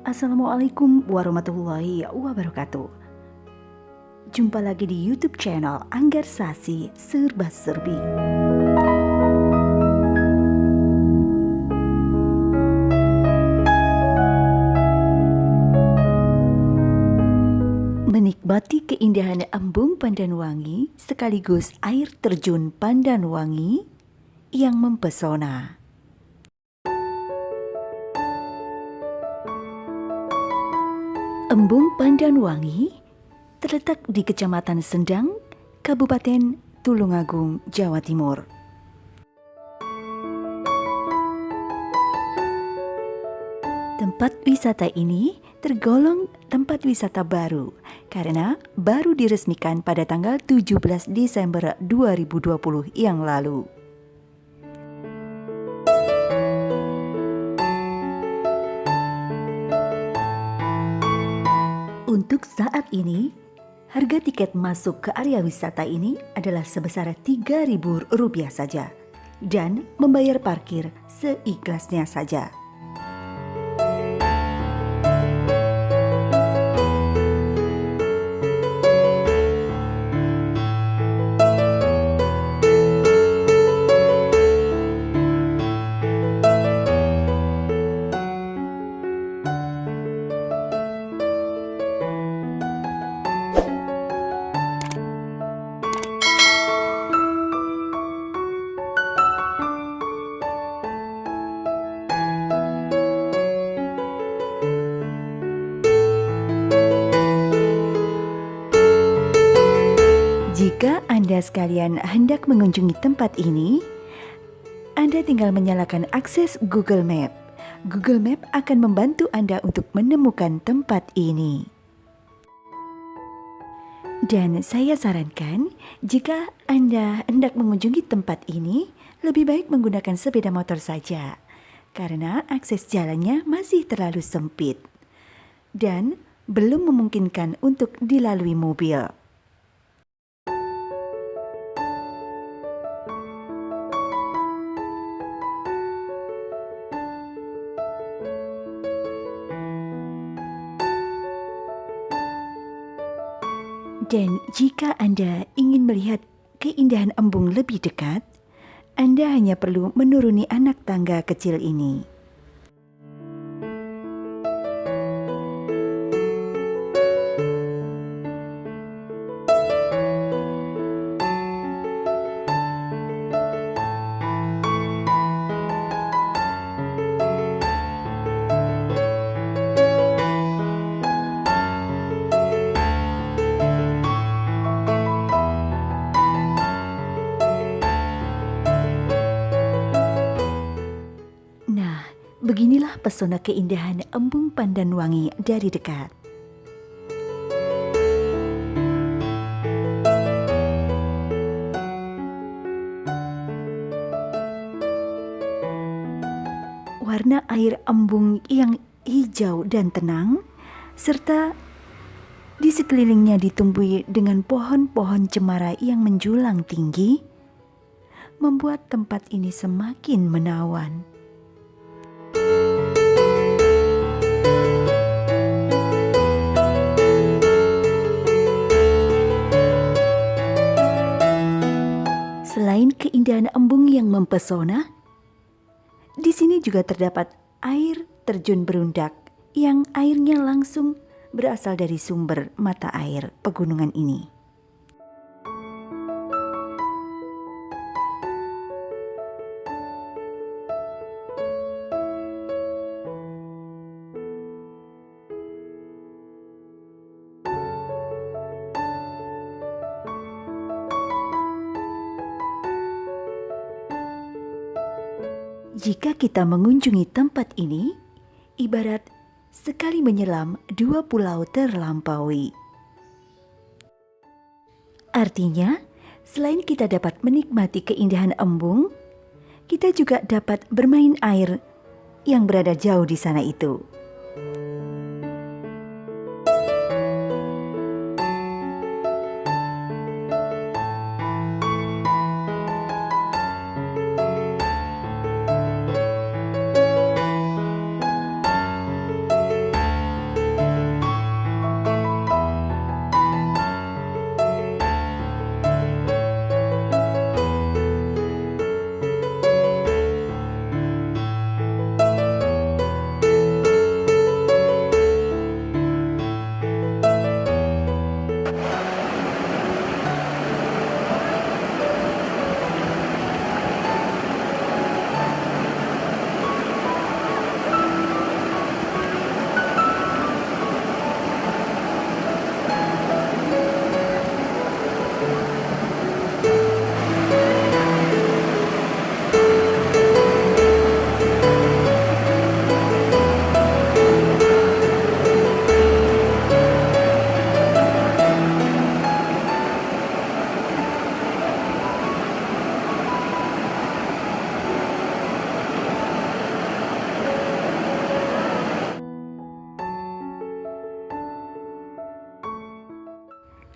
Assalamualaikum warahmatullahi wabarakatuh. Jumpa lagi di YouTube channel Anggar Sasi Serba Serbi. Menikmati keindahan embung Pandanwangi sekaligus air terjun Pandanwangi yang mempesona. Embung Pandanwangi terletak di Kecamatan Sendang, Kabupaten Tulungagung, Jawa Timur. Tempat wisata ini tergolong tempat wisata baru karena baru diresmikan pada tanggal 17 Desember 2020 yang lalu. Untuk saat ini, harga tiket masuk ke area wisata ini adalah sebesar Rp3.000 saja dan membayar parkir seikhlasnya saja. Jika Anda sekalian hendak mengunjungi tempat ini, Anda tinggal menyalakan akses Google Map. Google Map akan membantu Anda untuk menemukan tempat ini. Dan saya sarankan, jika Anda hendak mengunjungi tempat ini, lebih baik menggunakan sepeda motor saja, karena akses jalannya masih terlalu sempit dan belum memungkinkan untuk dilalui mobil. Dan jika Anda ingin melihat keindahan embung lebih dekat, Anda hanya perlu menuruni anak tangga kecil ini. Beginilah pesona keindahan embung Pandanwangi dari dekat. Warna air embung yang hijau dan tenang, serta di sekelilingnya ditumbuhi dengan pohon-pohon cemara yang menjulang tinggi, membuat tempat ini semakin menawan. Selain keindahan embung yang mempesona, di sini juga terdapat air terjun berundak yang airnya langsung berasal dari sumber mata air pegunungan ini. Jika kita mengunjungi tempat ini, ibarat sekali menyelam dua pulau terlampaui. Artinya, selain kita dapat menikmati keindahan embung, kita juga dapat bermain air yang berada jauh di sana itu.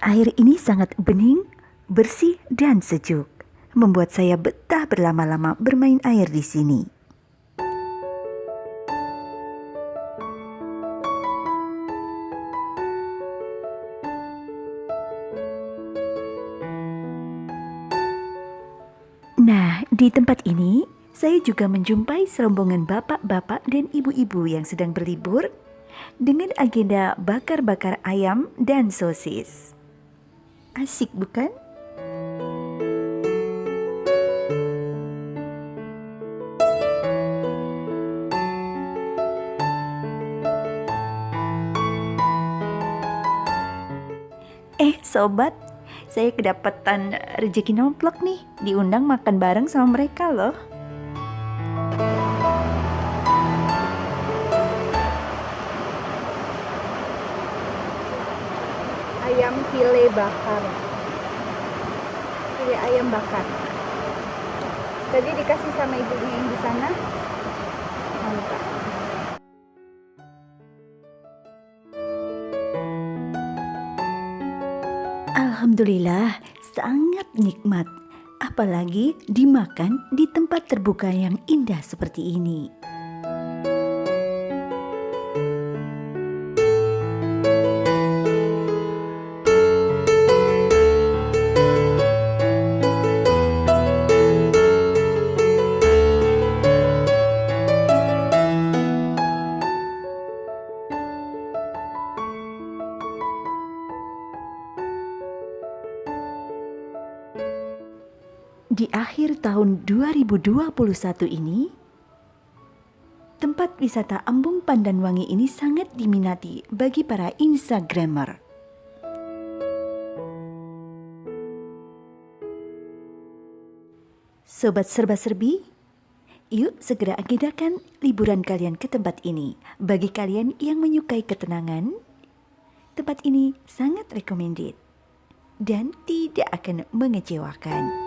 Air ini sangat bening, bersih, dan sejuk, membuat saya betah berlama-lama bermain air di sini. Nah, di tempat ini, saya juga menjumpai serombongan bapak-bapak dan ibu-ibu yang sedang berlibur dengan agenda bakar-bakar ayam dan sosis. Asik bukan? Sobat, saya kedapatan rezeki nomplok nih, diundang makan bareng sama mereka loh. Ayam file bakar, file ayam bakar. Tadi dikasih sama ibunya yang di sana. Mantap. Alhamdulillah, sangat nikmat. Apalagi dimakan di tempat terbuka yang indah seperti ini. Di akhir tahun 2021 ini, tempat wisata Embung Pandanwangi ini sangat diminati bagi para Instagramer. Sobat serba-serbi, yuk segera agendakan liburan kalian ke tempat ini. Bagi kalian yang menyukai ketenangan, tempat ini sangat recommended dan tidak akan mengecewakan.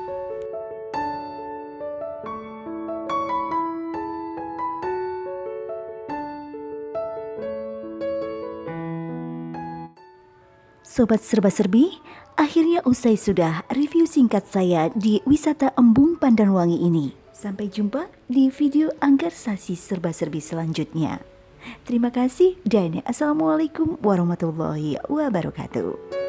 Sobat serba-serbi, akhirnya usai sudah review singkat saya di wisata Embung Pandanwangi ini. Sampai jumpa di video Anggarsasi serba-serbi selanjutnya. Terima kasih dan assalamualaikum warahmatullahi wabarakatuh.